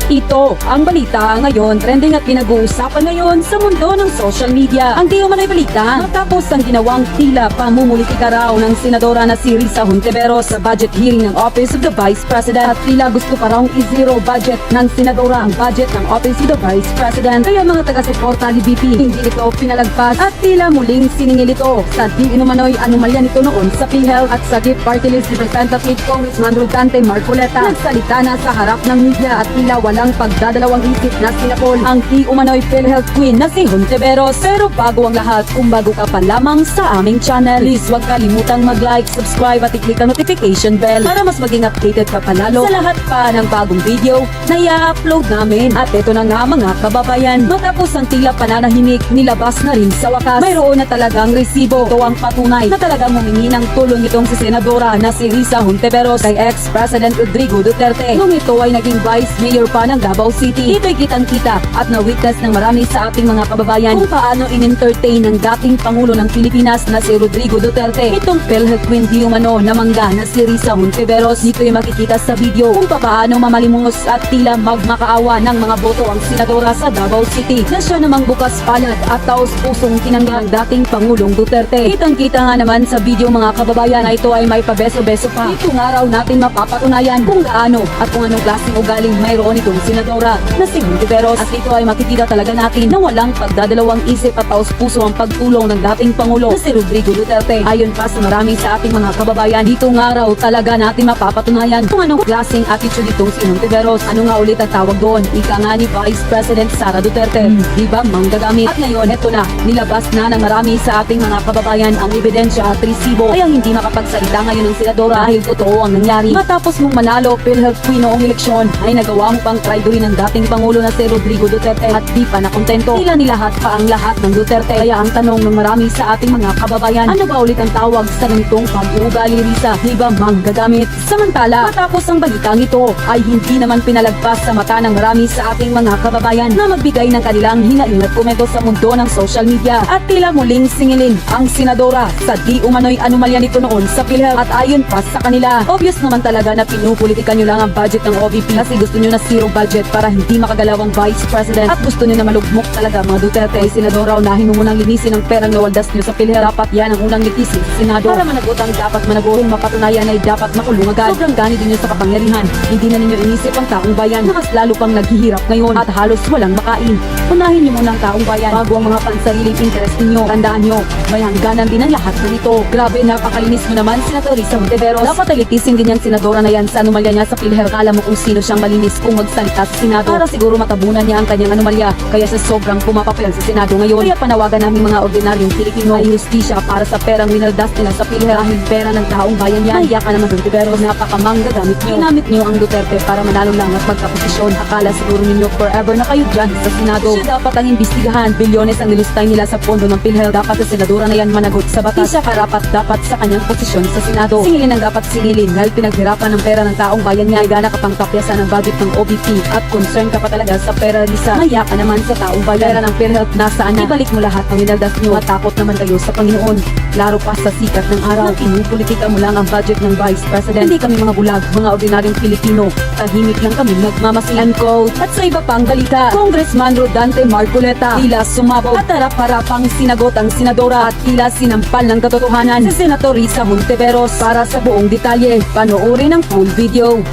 Ito ang balita ngayon, trending at pinag-uusapan ngayon sa mundo ng social media. Ang di umano'y balita matapos ang ginawang tila pamumulitika raw ng senadora na si Risa Hontiveros sa budget hearing ng Office of the Vice President at tila gusto pa raw i-zero budget ng senadora ang budget ng Office of the Vice President. Kaya mga taga-suporta ni VP hindi ito pinalagpas at tila muling siningil ito sa di umano'y anomalya nito noon sa PhilHealth at sa Gift Party List Representative Congressman Rodante Marcoleta. Nagsalita na sa harap ng media at tila walang pagdadalawang isip na sinapol ang di umano'y PhilHealth Queen na si Hontiveros. Pero bago ang lahat, kung bago ka pa lamang sa aming channel, please huwag kalimutang mag-like, subscribe at i-click ang notification bell para mas maging updated ka panalo sa lahat pa ng bagong video na i-upload namin. At ito na nga mga kababayan, matapos ang tila pananahimik, nilabas na rin sa wakas. Mayroon na talagang resibo. Ito ang patunay na talagang humingi ng tulong itong si Senadora na si Risa Hontiveros kay ex-President Rodrigo Duterte nung ito ay naging Vice Mayor pa ng Davao City. Ito'y kitang-kita at na-witness ng marami sa ating mga kababayan kung paano in-entertain ng dating Pangulo ng Pilipinas na si Rodrigo Duterte itong PhilHealth Queen di umano na mangga na si Risa Hontiveros. Dito'y makikita sa video kung paano mamalimos at tila magmakaawa ng mga boto ang senadora sa Davao City na siya namang bukas palad at taos-pusong tinanggal ang dating Pangulong Duterte. Kitang-kita nga naman sa video mga kababayan na ito ay may pabeso-beso pa. Ito nga raw natin mapapatunayan kung gaano at kung anong klaseng ugaling mayroon itong senadora na si Hontiveros. At ito ay makikita talaga natin na walang pagdadalawang isip at taos-puso ang pagtulong ng dating Pangulo na si Rodrigo Duterte. Ayon pa sa marami sa ating mga kababayan, dito nga raw talaga natin mapapatunayan kung anong klaseng attitude itong si Hontiveros. Ano nga ulit ang tawag doon? Ika nga ni Vice President Sara Duterte. Diba manggagamit? At ngayon, eto na, nilabas na ng marami sa ating mga kababayan ang ebidensya at resibo. Kaya hindi makapagsalita ngayon ng senadora dahil totoo ang nangyari. Matapos mong manalo PhilHealth Queen noong eleksyon, ay nagawa mo pang traidorin ng dating Pangulo na si Rodrigo Duterte at di pa nakontento. Tila nilahat pa ang lahat ng Duterte. Kaya ang tanong ng marami sa ating mga kababayan, ano ba ulit ang tawag sa ganitong pag-uugali Risa? Diba manggagamit? Samantala, matapos ang balitang ito, ay hindi naman pinalagpas sa mata ng marami sa ating mga kababayan na magbigay ng kanilang hinaing at komento sa mundo ng social media at tila muling singilin ang senadora sa di umano'y anomalya nito noon sa PhilHealth. At ayon pa sa kanila, obvious naman talaga na pinupolitika nyo lang ang budget ng OVP kasi gusto nyo na zero budget para hindi makagalaw ang Vice President at gusto nyo na malugmok talaga mga Duterte. Ay senadora, unahin mo munang linisin ang perang nawaldas nyo sa PhilHealth. Dapat yan ang unang litisin sa Senado para managot ang dapat managot. Kung mapatunayan ay dapat makulong agad. Sobrang ganit din nyo sa kapangyarihan. Hindi na ninyo inisip ang taong bayan na mas lalo pang naghihirap ngayon at halos walang makain. Unahin nyo muna ang taong bayan bago ang mga pansariling interest ninyo. Tandaan nyo, may hangganan din ang lahat ng ito. Grabe, napakalinis mo naman, Senator Risa Hontiveros. Dapat ay litisin din yung senadora na yan sa anomalya niya sa PhilHealth. Kala mo kung sino siyang malinis kung magsalita sa Senado para siguro matabunan niya ang kanyang anomalya. Kaya sa sobrang pumapapel sa Senado ngayon, kaya panawagan namin mga ordinaryong Pilipino ay justisya para sa perang winaldas nila sa PhilHealth dahil pera ng taong bayan yan. Nahiya ka naman Hontiveros, napakamangga gamit nyo. Ginamit nyo ang Duterte para manalo lang at magkaposisyon. Akala siguro ninyo forever na kayo dyan sa Senado. Siya dapat ang imbestigahan. Bilyones ang nilustay nila sa pondo ng PhilHealth. Dapat sa senadora na yan managot sa batas. Di siya karapat dapat sa kanyang posisyon sa Senado. Singilin ang dapat singilin dahil pinaghirapan ng pera ng taong bayan niya ay gana ka pang tapyasan ng budget ng OVP at concern ka pa talaga sa pera Risa. Maya ka naman sa taong bayan. Pera ng PhilHealth nasaan niya? Ibalik mo lahat ng winaldas nyo at takot naman kayo sa Panginoon. Laro pa sa sikat ng araw. Pinupolitika mo lang ang budget ng Vice President. Hindi kami mga bulag, mga ordinaryong Pilipino. Tahimik lang kami nagmamasihan quote. At sa iba pang balita, Congressman Rodante Marcoleta tila sumabog at harap-harapang sinagot ang senadora at tila sinampal ng katotohanan si Senator Risa Hontiveros. Para sa buong detalye, panoorin ang full video.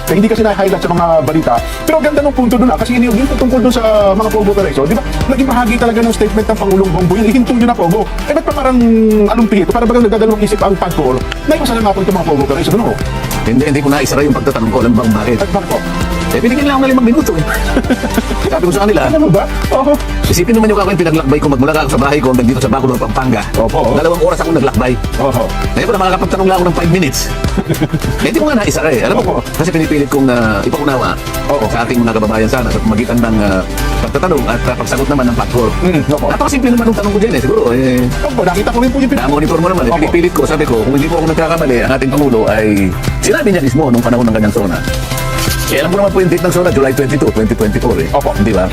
Hindi kasi na-highlight sa mga balita. Pero ganda ng punto doon kasi yung tungkol doon sa mga Pogo Pereso, di ba? Naging bahagi talaga ng statement ng Pangulong Bongbong, yung ihinto nyo na Pogo. Eh ba't pa parang alumpihito? Para bagang nagdadalawang isip ang pagkol? Naipasa na nga po itong mga Pogo Pereso, ano? Hindi ko naisara yung pagtatanong ko. Alam bang bakit? At bakit po? Eh, binigyan lang ako ng 5 minuto eh. Sabi ko sa kanila, Ano ba? Oo. isipin naman yung ako yung pinaglakbay ko magmula ka sa bahay ko hanggang dito sa Bacolod, Pampanga. Opo. 2 oras ako naglakbay. Oo. Ngayon ko na makakapagtanong lang ako ng 5 minutes. Eh, hindi ko nga naisara eh. Alam mo po, kasi pinipilit kong ipaunawa Oo. sa ating mga kababayan sana sa pamagitan ng pagtatanong at pagsagot naman ng pagkor. Opo. Napakasimple naman ng tanong ko dyan eh. Siguro eh, Opo, nakita ko rin po yung na-monitor mo naman eh. Opo. Pinipilit ko, sabi ko, kung hindi po ako nagkakamali, ang ating Pangulo ay sinabi niya mismo nung panahon ng kanyang SONA. Eh, alam mo naman po yung date ng SONA, July 22, 2024 eh. Opo. Di ba?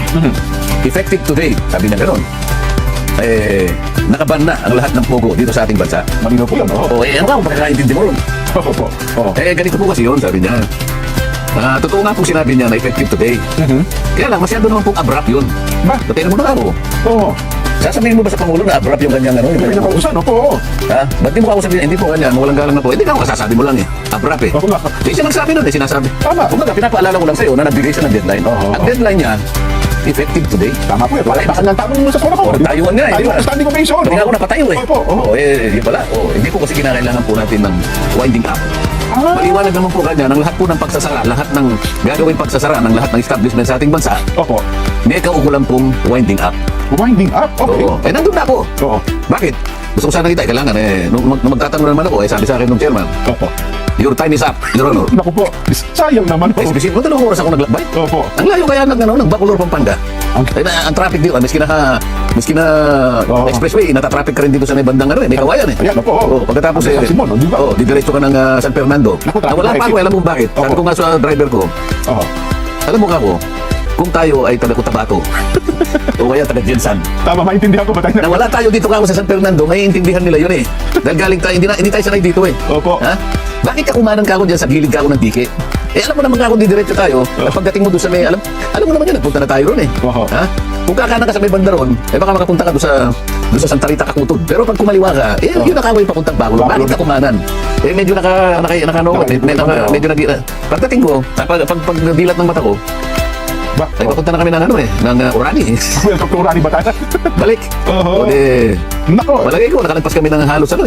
Effective today, sabi niya gano'n. Nakaban na ang lahat ng Pogo dito sa ating bansa. Malino po yun, oo. Oo, ano ka kung pagkakaintindi mo ron? Opo. Oo. Ganito po kasi yun, sabi niya. Totoo nga po sinabi niya na effective today. Kaya lang, masyado naman pong abrupt yun. Ba? Natin mo na ako. Oo. Sasabihin mo ba sa Pangulo na abrupt yung kanyang ano? May nakausan, opo. Ha? Ba't di mo ako sabihin, hindi po ganyan, walang galang na po. Hindi ka ako kasasabi mo lang eh. Abrupt eh. Oo nga. Hindi siya nagsabi nun eh, sinasabi. Tama. Kumbaga, pinapaalala ko lang sa'yo na nagbigay siya ng deadline. Oo. Ang deadline niya, effective today. Tama po eh. Para baka nga tanong mo sa sora ko. O, tayuan nga eh. Tayo ang standing ovation. Hindi nga ako napatayo eh. Opo. Oo. Yun pala. Hindi po kasi kinakailangan po natin ng winding up. Maliwanag naman po kanya ng lahat po ng pagsasara, lahat ng gagawin pagsasara ng lahat ng establishment sa ating bansa, Opo. may kaukulan pong winding up. Winding up. Okay. Oo. Nandun na po. Oo. Bakit? Gusto ko sana kita, kailangan nung magtatanong naman ako, sabi sa akin ng chairman, Opo. your time is up, Your Honor. Naku po. Sayang naman po. Isipin mo, 2 oras ako naglakbay. Opo. Ang layo kaya ng Bacolor, Pampanga. Okay. Ang traffic dito, miski na Oo. expressway, natatraffic ka rin dito sa may bandang may kawayan eh. Ayan, opo. Oo, pagkatapos Sa Simon, di ba? didiretso ka ng San Fernando. Naku, traffic Wala na pa ako, exit. alam mo bakit? Sabi Oo. ko nga sa driver ko, Oo. alam mo ka ko, kung tayo ay taga Cotabato, o kaya taga Jensan, Tama, maintindihan ko ba tayo? na wala tayo dito ka sa San Fernando, maiintindihan nila yun eh. Dahil galing tayo, hindi tayo sanay dito eh. Opo. Ha? Bakit ka kumanan ka ako dyan sa gilid ka ako ng dike? Alam mo naman ka ako didiretso tayo, at pagdating mo doon sa may, alam mo naman yan, nagpunta na tayo ron eh. Oo. Ha? Kung kakanan ka sa may banda ron, baka makapunta ka doon sa Santa Rita Kakutod. Pero pag kumaliwa ka, yun nakaway papuntang Bacolor. Bakit ka kumanan? Medyo medyo pagdating ko, pagdilat ng mata ko, Ba? ay papunta na kami ng Orani. Well, Dr. Rani Batanas. Balik. Oo. O de, Nako. malagay ko, nakalagpas kami ng halos Oo.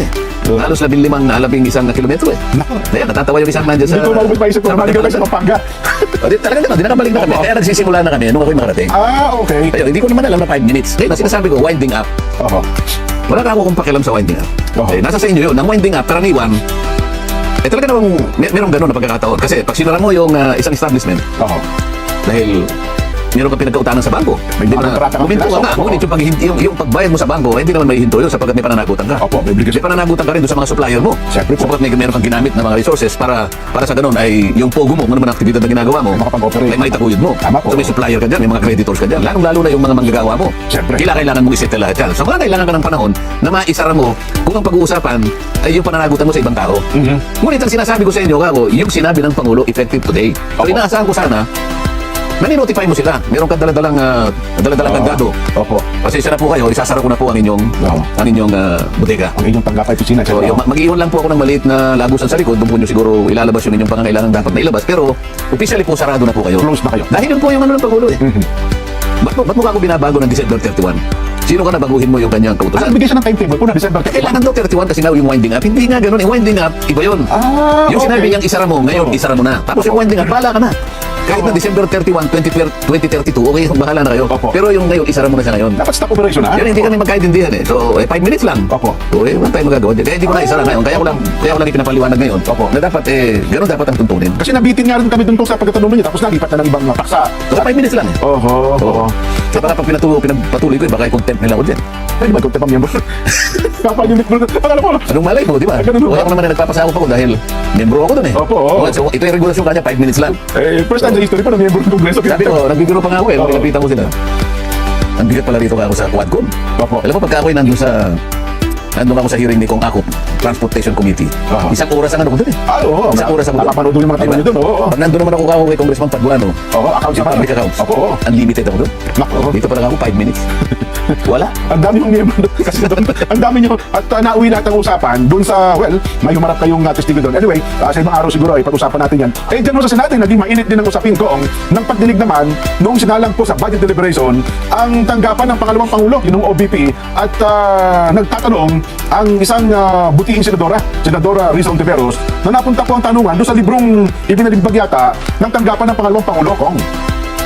halos 11 kilometro eh. Nako. Ayan, natatawa yung isang nandyan sa... Hindi ko maubig pa isip ko. Balik ka sa Pampanga. O, talaga naman, di nakabalik na kami. Oo. Kaya nagsisimula na kami nung ako'y makarating. Okay. Ayun, hindi ko naman alam na 5 minutes. Ngayon, ang sinasabi ko, winding up. Oo. Wala ka ako kung pakialam sa winding up. Oo. Nasa sa inyo yun. Ang winding up, karaniwan, talaga namang merong ganun na pagkakataon. Kasi pag sinara mo yung isang establishment, Oo. dahil meron ka pinagkautanan sa bangko. May kontrata kang Huminto ka nga. piraso. Ngunit yung pagbayad mo sa bangko, hindi naman may hinto yun sapagkat may pananagutan ka. Opo, may obligasyon. May pananagutan ka rin doon sa mga supplier mo. Siyempre po. Sapagkat meron kang ginamit na mga resources para sa ganun ay yung pogo mo, kung ano man ang aktibidad na ginagawa mo, Makapag-operate. ay maitaguyod mo. Tama po. So may supplier ka dyan, may mga creditors ka dyan. Lalong-lalo na yung mga manggagawa mo. Siyempre. Kailangan mo isettle lahat yan. So kailangan ka ng panahon na maisara mo kung ang pag-uusapan ay yung pananagutan mo sa ibang tao. Ngunit ang sinasabi ko sa inyo, Kako, yung sinabi ng Pangulo, effective today. So Opo. inaasahan ko sana, nani-notify mo sila. Meron kang daladalang kandado. Opo. Pasensya na po kayo, isasara ko na po ang inyong Oo. bodega. Ang inyong tanggap ay pisina. So, mag-iwan lang po ako ng maliit na lagusan sa likod, doon po nyo siguro ilalabas yung inyong pangangailangan dapat na ilabas. Pero, officially po, sarado na po kayo. Close na kayo. Dahil yun po yung ng Pangulo eh. Ba't mo ka ako binabago ng December 31? Sino ka na baguhin mo yung kanyang kautosan? Bigyan siya ng timetable po na December 31. Kailangan daw 31 kasi nga yung winding up. Hindi nga ganun. Yung winding up, iba yun. Yung sinabi okay. niyang isara mo, ngayon Oo. isara mo na. Tapos yung winding up, bahala ka na. Kahit na December 31, 2032, okay, bahala na kayo. Opo. Pero yung ngayon, isara mo na siya ngayon. Dapat stop operation, ha? Yan, hindi kami magkaintindihan eh. So, 5 minutes lang. Opo. So, wala tayong magagawa dyan. Kaya hindi ko na isara ngayon. Kaya ko lang ipinapaliwanag ngayon. Opo. Na dapat, ganun dapat ang tuntunin. Kasi nabitin nga rin kami dun po sa pagkatanong niyo, tapos nalipat na ng ibang paksa. So, 5 minutes lang eh. Oho. Oo. So, baka pag pinagpatuloy ko, baka i-contempt nila ako dyan. Pwede ba konti pa miyembro? Kapag-unit mo. Pagkala mo. Anong malay mo, di ba? Ganun O ba? ako naman na nagpapasakop ako dahil membro ako dun eh. Opo, oo. So, ito yung regulasyon kanya, 5 minutes lang. First time sa history pa ng miyembro ng Kongreso. Sabi ko, nagbibiro pa nga ako eh, Oo. nilapitan ko sila. Ang bigat pala dito ako sa Quadcom. Opo. Alam mo, pagka ako'y nandun ako sa hearing ni Kong Akop, Transportation Committee. Oo. Isang oras ang ano ko dun eh. Oo. Isang oras ako dun. Napapanood yung mga tayo Diba? nyo dun. Oo. Pag nandun naman ako kako kay Congressman Paduano, Oo, accounts yung naman. public accounts, Opo, oo. unlimited ako dun. Nako. Dito pa lang ako, 5 minutes. Wala. Ang dami yung miyembro doon. Kasi doon, ang dami nyo. At nauwi lahat ng usapan doon sa, well, may humarap kayong testigo doon. Anyway, sa ibang araw siguro ay pag-usapan natin yan. Eh, dyan mo sa Senado, naging mainit din ang usapin ko ng pagdinig naman noong sinalang po sa budget deliberation ang tanggapan ng pangalawang Pangulo, yun ng OBP, at nagtatanong ang isang butiing senadora Risa Hontiveros, na napunta po ang tanungan doon sa librong ibinalimbag yata ng tanggapan ng pangalawang Pangulo, Kong.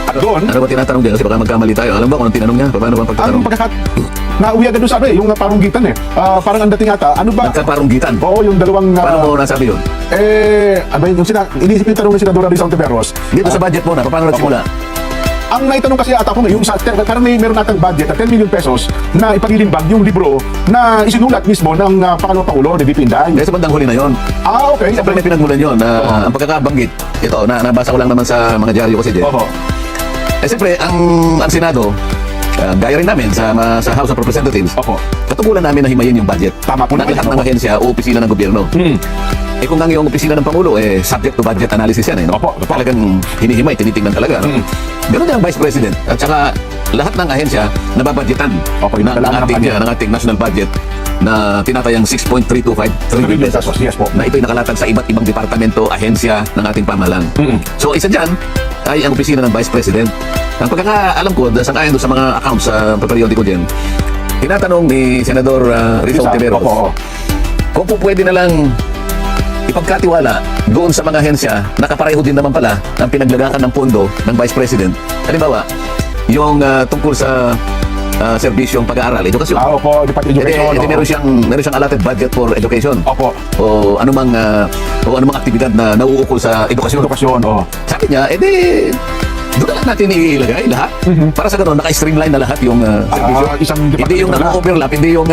At doon, Ano ba tinatanong dyan? Kasi baka magkamali tayo. Alam ba kung anong tinanong niya? Paano ba ang ang pagtatanong? nauwi agad doon sa yung parunggitan eh. Parang ang dating ata, ano ba? Nagkaparunggitan. Oo, yung dalawang... Paano mo nasabi yun? ano ba yun, iniisip yung tanong ni Senadora Risa Hontiveros. Dito sa budget mo na, paano nagsimula? Ang naitanong kasi ata ko yung parang meron natang budget na 10 million pesos na ipalilimbag yung libro na isinulat mismo ng pangalawang Pangulo ni VP Inday. Dahil sa bandang huli na yun. Okay. Siyempre may pinagmulan yun na ang pagkakabanggit. Ito, nabasa ko lang naman sa mga dyaryo kasi dyan. Oho. Siyempre, ang Senado, gaya rin namin sa House of Representatives, Opo. katugulan namin na himayin yung budget Tama po ng naman. lahat ng ahensya o opisina ng gobyerno. kung ang iyong opisina ng Pangulo, subject to budget analysis yan, no? Opo. Talagang hinihimay, tinitingnan talaga, no? Ganun din ang Vice President. At saka, lahat ng ahensya nababudgetan Opo, ng kailangan ng budget. ating national budget na tinatayang 6.325 trillion pesos. Yes po. Na ito'y nakalatag sa iba't ibang departamento, ahensya ng ating pamahalaan. So, isa dyan ay ang opisina ng Vice President. Ang pagkakaalam ko, sangayon doon sa mga accounts sa periodiko dyan, tinatanong ni Senador Risa Hontiveros, Opo. kung po pwede na lang ipagkatiwala doon sa mga ahensya na kapareho din naman pala ang pinaglagakan ng pondo ng Vice President. Halimbawa, yung tungkol sa serbisyong pag-aaral, edukasyon. Opo, Department of Education. Meron siyang allotted budget for education. Opo. O anumang aktibidad na nauukol sa edukasyon. Edukasyon, Sabi niya, doon na lang natin ilagay lahat. Para sa ganoon, naka-streamline na lahat yung servisyo. Isang Hindi yung department na. nag-overlap, hindi yung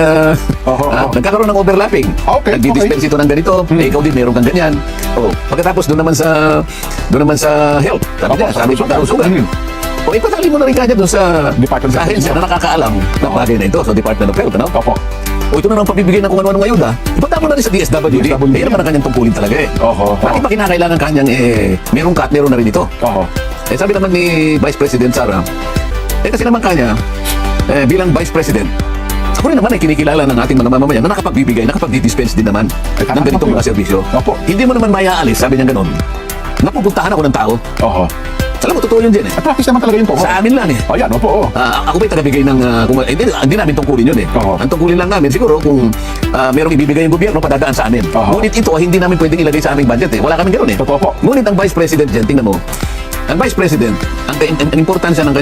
nagkakaroon ng overlapping. Okay, Nagdi-dispense ito ng ganito, ikaw din meron kang ganyan. Pagkatapos doon naman sa health. Sabi sa sa kalusugan. Ipatali mo na rin kanya doon sa Department of ahensya Health. na nakakaalam ng bagay na ito, sa Department of Health, ano? Opo. Ito na lang pabibigay ng kung ano-ano ngayon, ipatali mo na rin sa DSWD. DSWD. Yan naman ang kanyang tungkulin talaga, Oho. Bakit ba kinakailangan kanyang, meron ka at meron na rin ito? Oho. Sabi naman ni Vice President Sara, kasi naman kanya, bilang Vice President, ako rin naman ay kinikilala ng ating mga mamamayan na nakapagbibigay, nakapagdi-dispense din naman ng ganitong mga serbisyo. Opo. Hindi mo naman mayaalis, sabi niya ganon, napupuntahan ako ng tao. Oho. Alam mo, totoo yun dyan, At practice naman talaga yun po. Sa amin lang, Ayan, opo. ako ba'y tagabigay ng, hindi namin tungkulin yun, Oo. Ang tungkulin lang namin, siguro, kung merong ibibigay yung gobyerno, padadaan sa amin. Oo. Ngunit ito, hindi namin pwedeng ilagay sa aming budget, Wala kaming gano'n, Totoo po. Ngunit ang Vice President dyan, tingnan mo, ang Vice President, ang importansya ng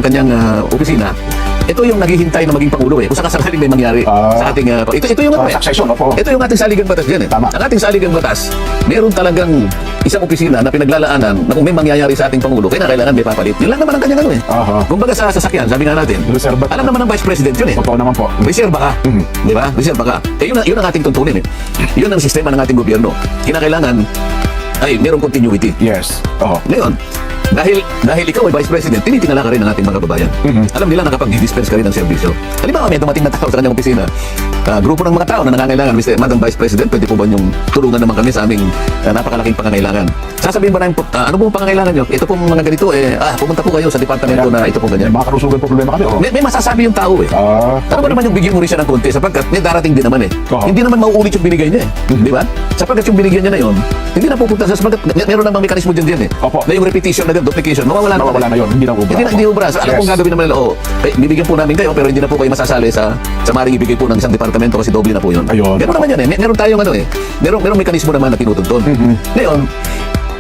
kanyang opisina, ito yung naghihintay na maging Pangulo, Kung sakasakaling may mangyari sa ating, ito yung Succession, opo. ito yung ating saligang batas dyan, Tama. Ang ating saligang batas, meron talagang isang opisina na pinaglalaanan na kung may mangyayari sa ating Pangulo, kailangan may papalit. Yun lang naman ang kanyang Aha. Kumbaga sa sasakyan, sabi nga natin, Reserva. alam naman ng Vice President yun, Totoo naman po. Reserva ka. Di ba? Reserva ka. Yun ang ating tuntunin, Yun ang sistema ng ating gobyerno. Kinakailangan ay merong continuity. Yes. Oho. Ngayon, dahil ikaw ay Vice President, tinitingala ka rin ng ating mga kababayan. Alam nila na kapag di-dispense ka rin ng serbisyo. Halimbawa, may dumating na tao sa kanyang opisina, grupo ng mga tao na nangangailangan, Madam Vice President, pwede po ba niyong tulungan naman kami sa aming napakalaking pangangailangan? Sasabihin ba namin, ano pong pangangailangan niyo? Ito pong mga ganito, pumunta po kayo sa departamento na ito pong ganyan. May mga karusugan po problema kami, May masasabi yung tao, Ano ba naman yung bigyan mo rin siya ng konti sapagkat may darating din naman, Oo. Hindi naman mauulit yung binigay niya, Di ba? Sapagkat yung binigyan niya na yun, hindi na pupunta sa sapagkat meron namang mekanismo dyan, Opo. Na yung repetition na duplication, mawawala Nawawala na yun. Hindi na ubra. Hindi ubra. So, alam kong gagawin naman nila, bibigyan po namin kayo pero hindi na po kayo masasali sa maring ibigay po ng isang departamento kasi doble na po yun. Ayun. Ganun naman yan, Meron tayong merong mekanismo naman na tinutuntun. Ngayon,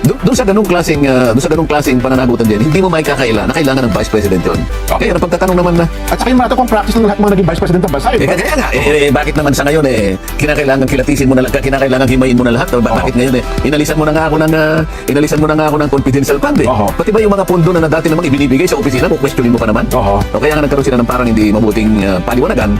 doon sa ganung klaseng pananagutan din, hindi mo maikakaila na kailangan ng Vice President yun. Kaya ang pagtatanong naman na, At saka yung mga kung practice ng lahat mga naging Vice President ng bansa, kaya nga, bakit naman sa ngayon, kinakailangan kilatisin mo na lahat, kinakailangan himayin mo na lahat, bakit ngayon, inalisan mo na nga ako ng confidential fund, Oo. Pati ba yung mga pondo na dati namang ibinibigay sa opisina mo, questionin mo pa naman. Oo. O kaya nga nagkaroon sila ng parang hindi mabuting paliwanagan,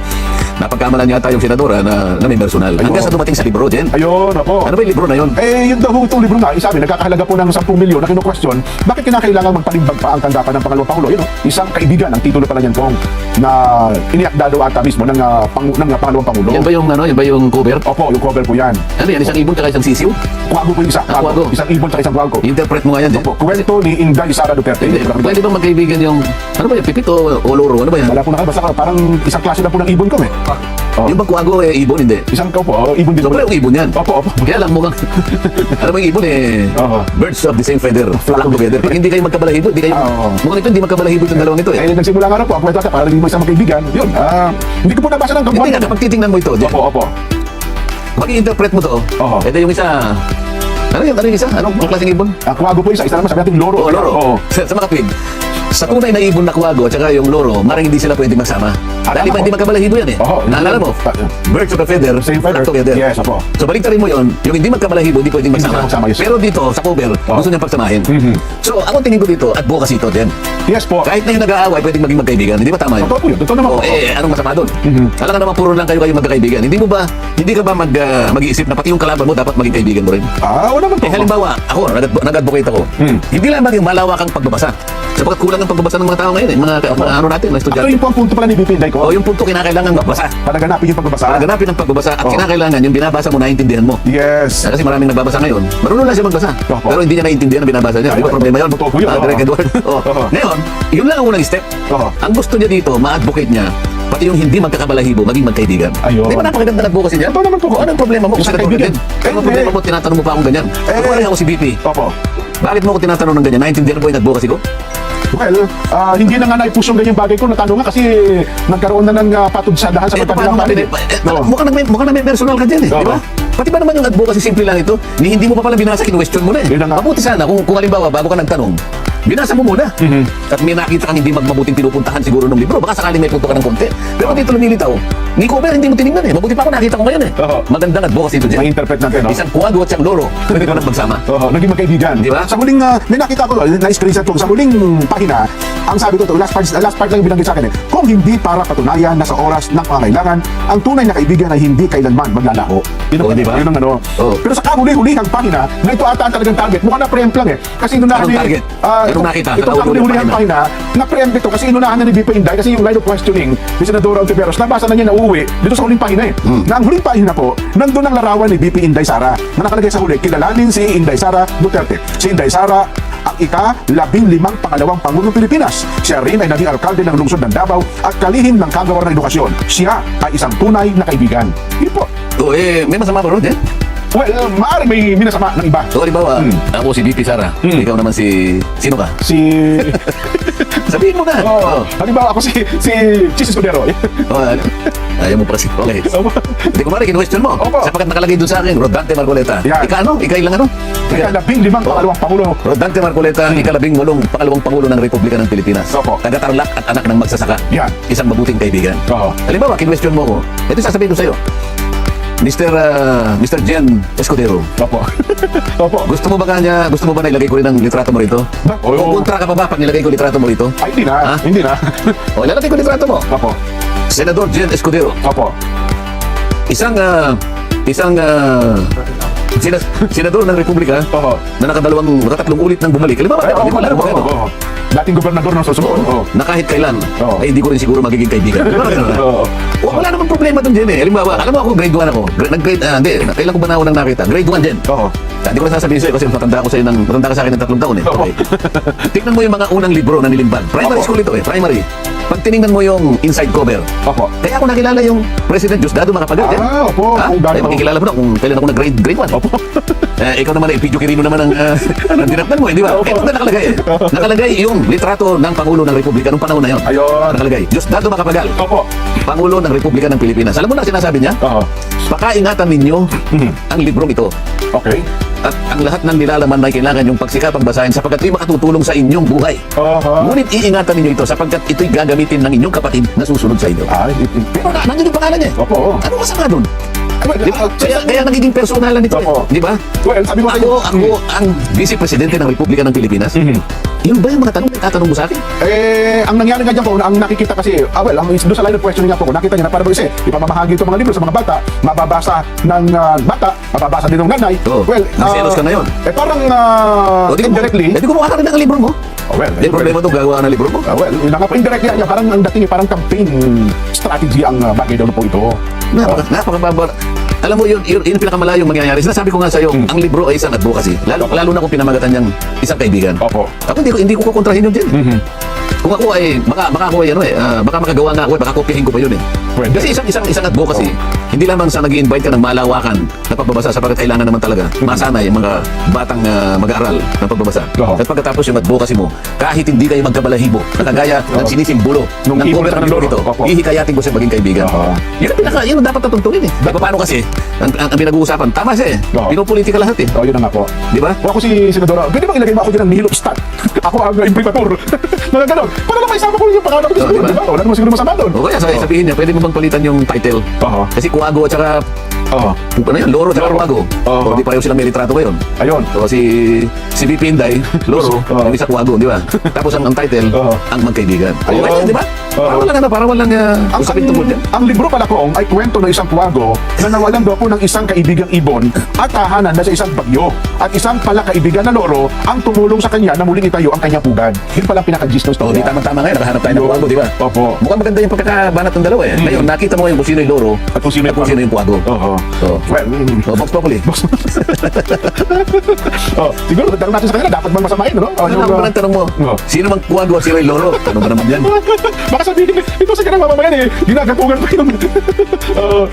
napagkamalan yata yung senadora na may personal. Hanggang sa dumating sa libro, Jen. Ayun, opo. Ano ba yung libro na yun? Yun daw itong libro nga, sabi, nagkakahalaga po ng 10 milyon na kinu-question, bakit kinakailangan magpalimbag pa ang tanggapan ng pangalawang Pangulo? Isang kaibigan, ang titulo pala niyan pong na iniakda daw ata mismo ng pangalawang Pangulo. Yan ba yung cover? Opo, yung cover po yan. Ano yan, isang ibon tsaka isang sisiw? Kuwago po yung isa. Kuwago. Isang ibon at isang kuwago. Interpret mo nga yan, Jen. Opo, kwento ni Inday Sara Duterte. Pwede ba magkaibigan yung, ano ba yan, pipit o loro? Ano ba yan? Wala po na basta parang isang klase lang po ng ibon ko Yung bang kuwago ibon, hindi? Isang ko po, ibon din. So, pala yung ibon yan. Opo. Kaya lang mukhang, alam mo yung ibon Oo. birds of the same feather, flock together. Pag hindi kayo magkabalahibo, mukhang ito hindi magkabalahibo yung dalawang ito Nagsimula nga na po, ang kwento para hindi mo isang magkaibigan. Yun, hindi ko po nabasa ng Hindi nga, kapag titingnan mo ito, Jen, Opo. pag i-interpret mo to, Oo. ito yung isa, ano yung isa? Anong klaseng ibon? Kuwago po isa naman, sabi natin loro. Oo, loro. Oo. Sa mga twig, sa tunay na ibon na kuwago at saka yung loro, maring hindi sila pwedeng magsama. Dahil tama hindi po. magkabalahibo yan Oo. Naalala mo? Birds of a feather, Same feather. flock together. Yes, opo. So baliktarin mo yon, yung hindi magkabalahibo, hindi pwedeng Hindi magsama. magsama, yes. Pero dito, sa cover, gusto niyang pagsamahin. So, ako tingin ko dito, advocacy ito, Jen. Yes po. Kahit na yung nag-aaway, pwedeng maging magkaibigan. Hindi ba tama yun? Totoo po yun. Totoo naman po. Anong masama doon? Alam ka naman, puro lang kayo magkakaibigan. Hindi ka ba mag-iisip na pati yung kalaban mo dapat maging kaibigan mo rin? Wala naman po. Halimbawa, ako, nag-advocate ako. Hindi lang yung malawakang pagbabasa. Sapagkat kulang ang pagbabasa ng mga tao ngayon, mga ano natin, mga Ito estudyante. yung po ang punto pala ni BP Inday ko. O yung punto kinakailangan magbasa. Panaganapin yung pagbabasa. Pagganapin ang pagbabasa at Oo. kinakailangan yung binabasa mo, naiintindihan mo. Yes. Kasi maraming nagbabasa ngayon, marunong lang siya magbasa. Opo. Pero hindi niya naiintindihan ang binabasa niya. Di ba Ay, problema yun? totoo po yun. Oo. Direk Edward. Oo. Oo. Ngayon, yun lang ang unang step. Oo. Ang gusto niya dito, ma-advocate niya, pati yung hindi magkakabalahibo, maging magkaibigan. Ayun. Di ba napakaganda ng advocacy niya? Totoo naman po. O, anong problema mo? Kung Isang sa kaibigan. Ano ang problema mo? Tinatanong mo pa akong ganyan. Ano rin ako si BP? Opo. Bakit mo ako tinatanong ng ganyan? Naintindihan mo yung advocacy ko? Well, hindi na nga naipush yung ganyang bagay ko. Natanong nga kasi nagkaroon na ng patudsadahan sa Eh, paano magkabilang natin? party. Oo. Mukhang na may personal ka dyan eh, di ba? Pati ba naman yung advocacy simple lang ito, hindi mo pa pala binasa, question mo na eh. Yun na nga. Mabuti sana kung halimbawa bago ka nagtanong, binasa mo muna. At may nakita kang hindi magmabuting pinupuntahan siguro ng libro, baka sakaling may punto ka ng konti. Pero dito lumilitaw, ni Cover hindi mo tinignan eh. Mabuti pa ako nakita ko ngayon eh. Oo. Magandang advocacy ito dyan. Ma-interpret natin, no? Isang kuwago at siyang loro, pwede ko nang magsama. Oo, naging magkaibigan. Di ba? Sa huling, may nakita ko, na-screenshot ko, sa huling pahina, ang sabi ko to, last part lang yung binanggit sa akin eh, kung hindi para patunayan na sa oras ng pangangailangan, ang tunay na kaibigan ay hindi kailanman maglalaho. Yun Oo, di ba? Yun ang ano. Oo. Pero sa kahuli-hulihang pahina, na ito ata ang talagang target, mukhang na-preempt lang eh. Kasi inunahan Anong target? Anong nakita sa Itong kahuli-hulihang kahuli-hulihang pahina, na-preempt ito kasi inunahan na ni BP Inday kasi yung line of questioning ni Senadora Ontiveros, nabasa na niya na uuwi dito sa huling pahina eh. Na ang huling pahina po, nandun ang larawan ni BP Inday Sara na nakalagay sa huli, kilalanin si Inday Sara Duterte. Si Inday Sara ang ika-15 pangalawang Pangulong Pilipinas. Siya rin ay naging alkalde ng lungsod ng Davao at kalihim ng kagawad ng edukasyon. Siya ay isang tunay na kaibigan. Yun po. O may masama ba ron eh? Well, maaaring may minasama ng iba. So halimbawa, ako si BP Sara, ikaw naman sino ka? Si... Sabihin mo na. Oh, halimbawa ako si Chis Escudero. Ayaw mo pa kasi. Okay. Hindi ko mara, question mo. Opo. Sapagkat nakalagay doon sa akin, Rodante Marcoleta. Yan. Ika ilang ano? Ika-15 pangalawang Pangulo. Rodante Marcoleta, ika-18 pangalawang Pangulo ng Republika ng Pilipinas. Opo. Taga-Tarlac at anak ng magsasaka. Yan. Isang mabuting kaibigan. Oo. Halimbawa, question mo ko, ito sasabihin ko sa'yo. Mr. Jen Escudero, Opo. Opo. gusto mo ba na ilagay ko rin ang litrato mo rito? Oo. O kontra ka pa ba pag nilagay ko litrato mo rito? Ay, hindi na. Ha? Hindi na. O ilalagay ko litrato mo. Opo. Senador Jen Escudero, Opo. isang senador ng Republika Oo. na nakatatlong ulit nang bumalik. Halimbawa, Ay, hindi mo alam kung ano. oo. Dating gobernador ng susunod. Oo. Na kahit kailan, Oo. ay hindi ko rin siguro magiging kaibigan. Oo. Wala namang problema dun, Jen eh. Halimbawa, alam mo ako, grade 1 ako. Kailan ko ba na unang nakita? Grade 1, Jen. Oo. Hindi ko na sasabihin sa'yo kasi matanda ka sa akin ng 3 taon eh. Oo. Okay. Tingnan mo yung mga unang libro na nilimbag. Primary Opo. school ito eh, primary. Pag tinignan mo yung inside cover, Opo. kaya ako nakilala yung President Diosdado Macapagal. Opo. Ha? Kung Eh, gano'n. makikilala mo na kung kailan ako nag-grade 1. Opo. Ikaw naman, Pidio Quirino naman ang dinaktan mo, di ba? Opo. Ito na nakalagay eh. Nakalagay yung litrato ng Pangulo ng Republika nung panahon na yun. Ayun. Nakalagay, Diosdado Macapagal, Opo. Pangulo ng Republika ng Pilipinas. Alam mo na sinasabi niya? Oo. Pakaingatan ninyo ang librong ito. Okay. At ang lahat ng nilalaman ay kailangan yung pagsikapang basahin sapagkat ito'y makatutulong sa inyong buhay. Oho. Ngunit iingatan ninyo ito sapagkat ito'y gagamitin ng inyong kapatid na susunod sa inyo. Ay, Pero nandiyan yung pangalan niya eh. Opo. Ano masama doon? Well, Di ba? Kaya nagiging personalan ito Opo. eh. Di ba? well, sabi mo Ako ang Vice Presidente ng Republika ng Pilipinas. Yun ba yung mga tanong na tatanong mo sa akin? ang nangyari nga dyan po, ang nakikita kasi, ang doon sa line of questioning nga po, nakita niya na para kasi ipamamahagi itong mga libro sa mga bata, mababasa ng bata, mababasa din ng nanay. Oo. Well, Nagselos ka na yun. parang indirectly, Hindi ko mukha ka rin ng libro mo. well, Hindi problema ito, gagawa ka ng libro mo. well, yun na nga po, indirectly, parang ang dating parang campaign strategy ang bagay daw na po ito. Napakababar. Alam mo, yun pinakamalayong mangyayari. Sinasabi ko nga sa'yo, ang libro ay isang advocacy. Lalo na kung pinamagatan niyang isang kaibigan. Opo. Ako hindi ko kukontrahin yun dyan. Kung ako ay, baka ako ay baka makagawa nga ako, baka kopyahin ko pa yun eh. Pwede. Kasi isang advocacy, hindi lamang sa nag-i-invite ka ng malawakan na pagbabasa sapagkat kailangan naman talaga masanay yung mga batang mag-aaral ng pagbabasa. Oo. At pagkatapos yung advocacy mo, kahit hindi kayo magkabalahibo, na kagaya ng sinisimbolo Nung ng ibon cover ka ng ng libro loro. ito, Opo. ihikayatin ko siya maging kaibigan. Oo. Yun ang dapat natuntungin eh. Paano kasi, ang pinag-uusapan, tama siya eh. Oo. Pinopolitika lahat eh. Oh, yun na nga po. Di ba? Kung ako si Senadora, pwede bang ilagay mo ako dyan ng nihil of stat? Ako ang imprimatur. Mga ganon. Para lang maisama ko yung pangalan ko sa Oo, siguro, diba? di ba? Wala naman siguro masama doon. O kaya sabihin niya, pwede mo bang palitan yung title? Oo. Kasi Kuwago at saka Oo. ano yun, Loro at saka Loro. Kuwago. Oo. O di pareho silang may litrato ngayon. Ayun. So si BP Inday, Loro, Oo. yung isa Kuwago, di ba? Tapos ang title, Oo. ang magkaibigan. Ayun. Okay, di ba? Parang walang usapin tungkol dyan. Ang libro pala Kong ay kwento ng isang puwago na nawalan daw po ng isang kaibigang ibon at tahanan na sa isang bagyo. At isang pala kaibigan na loro ang tumulong sa kanya na muling itayo ang kanyang pugad. Yun pala ang pinaka-gist ng Oh, story. di tama-tama ngayon, nakahanap tayo ng puwago, di ba? Opo. Mukhang maganda yung pagkakabanat ng dalawa eh. Ngayon, nakita mo ngayon kung sino yung loro At kung sino yung puwago. Oo. Oh. Well, Oh, Vox Populi. siguro, tanong natin sa kanila, dapat bang masamahin, no? Ano ang ang tanong mo? Oh. Sino mang puwago at sino yung loro? Ano ba naman yan? Baka sabihin, ito sa kanang mamamayan eh, ginagatungan pa yung...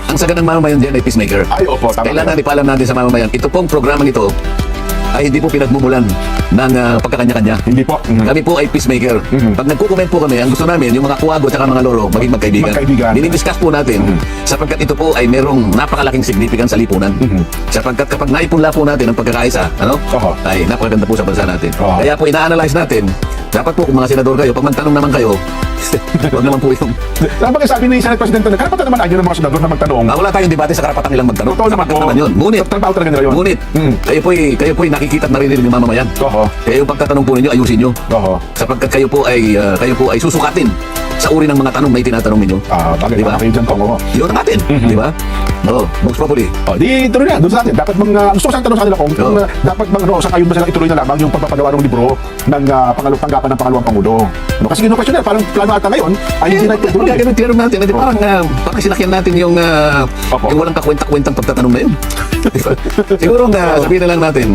Ang saga ng mamamayan dyan ay peacemaker. Ay, opo, tama. Kailangan ipaalam natin sa mamamayan, ito pong programang ito ay hindi po pinagmumulan ng pagkakanya-kanya. Hindi po. Kami po ay peacemaker. Pag nagko-comment po kami, ang gusto namin, yung mga kuwago at mga loro, maging magkaibigan. Magkaibigan. Dinidiscuss po natin sapagkat ito po ay merong napakalaking significance sa lipunan. Sapagkat kapag naipunla po natin ang pagkakaisa, Oho. ay napakaganda po sa bansa natin. Oho. Kaya po ina-analyze natin, dapat po kung mga senador kayo, pag magtanong naman kayo, huwag naman po yung... Tama ba sabi ni Senate President na karapatan naman ayun ng mga senador na magtanong? Wala tayong debate sa karapatan nilang magtanong. Totoo naman po. Sapagkat yun. Ngunit, Trabaho talaga nila yun. ngunit, kayo po'y nakikita at naririnig ng mamamayan. Oho. Kaya yung pagtatanong po ninyo, ayusin nyo. Oho. Sapagkat kayo po ay susukatin sa uri ng mga tanong na itinatanong ninyo. Bagay Diba? pa kayo dyan, Kong. Yun ang atin, di ba? Oo, Vox Populi. Di tuloy na, doon sa atin. Dapat gusto ko sana tanong sa kanila kung dapat sa kayo ba silang ituloy na lamang yung pagpapagawa ng libro ng tanggapan ng pangalawang Pangulo. Kasi gino-question nila, parang plano ata ngayon, ay hindi na itutuloy. Kaya ganun tinanong natin, di parang sinakyan natin yung walang kakwenta-kwentang pagtatanong na yun. Diba? Siguro sabihin na lang natin,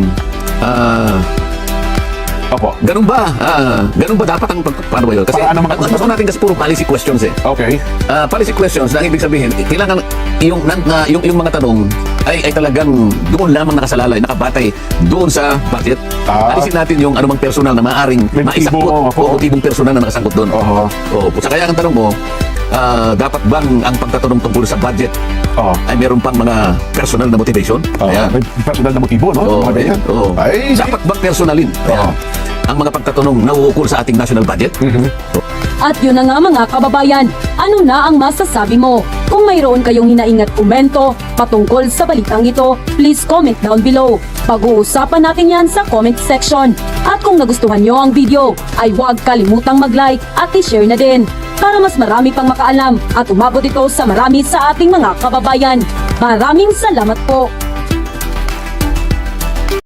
Opo. ganun ba? Ganun ba dapat ang paano ba yun? Kasi Paano ang gusto natin kasi puro policy questions eh. Okay. Policy questions na ang ibig sabihin, kailangan yung mga tanong ay talagang doon lamang nakasalalay, nakabatay doon sa budget. Alisin natin yung anumang personal na maaaring May maisangkot motibo, o motibong personal na nakasangkot doon. Oho. Sa kaya ang tanong mo, dapat bang ang pagtatanong tungkol sa budget ay meron pang mga personal na motivation? Ayan. May personal na motibo, no? Oo, Mga ganyan. oo. Ay, Dapat bang personalin ang mga pagtatanong na uukol sa ating national budget? At yun na nga mga kababayan, ano na ang masasabi mo? Kung mayroon kayong hinaingat komento patungkol sa balitang ito, please comment down below. Pag-uusapan natin yan sa comment section. At kung nagustuhan nyo ang video, ay huwag kalimutang mag-like at i-share na din para mas marami pang makaalam at umabot ito sa marami sa ating mga kababayan. Maraming salamat po!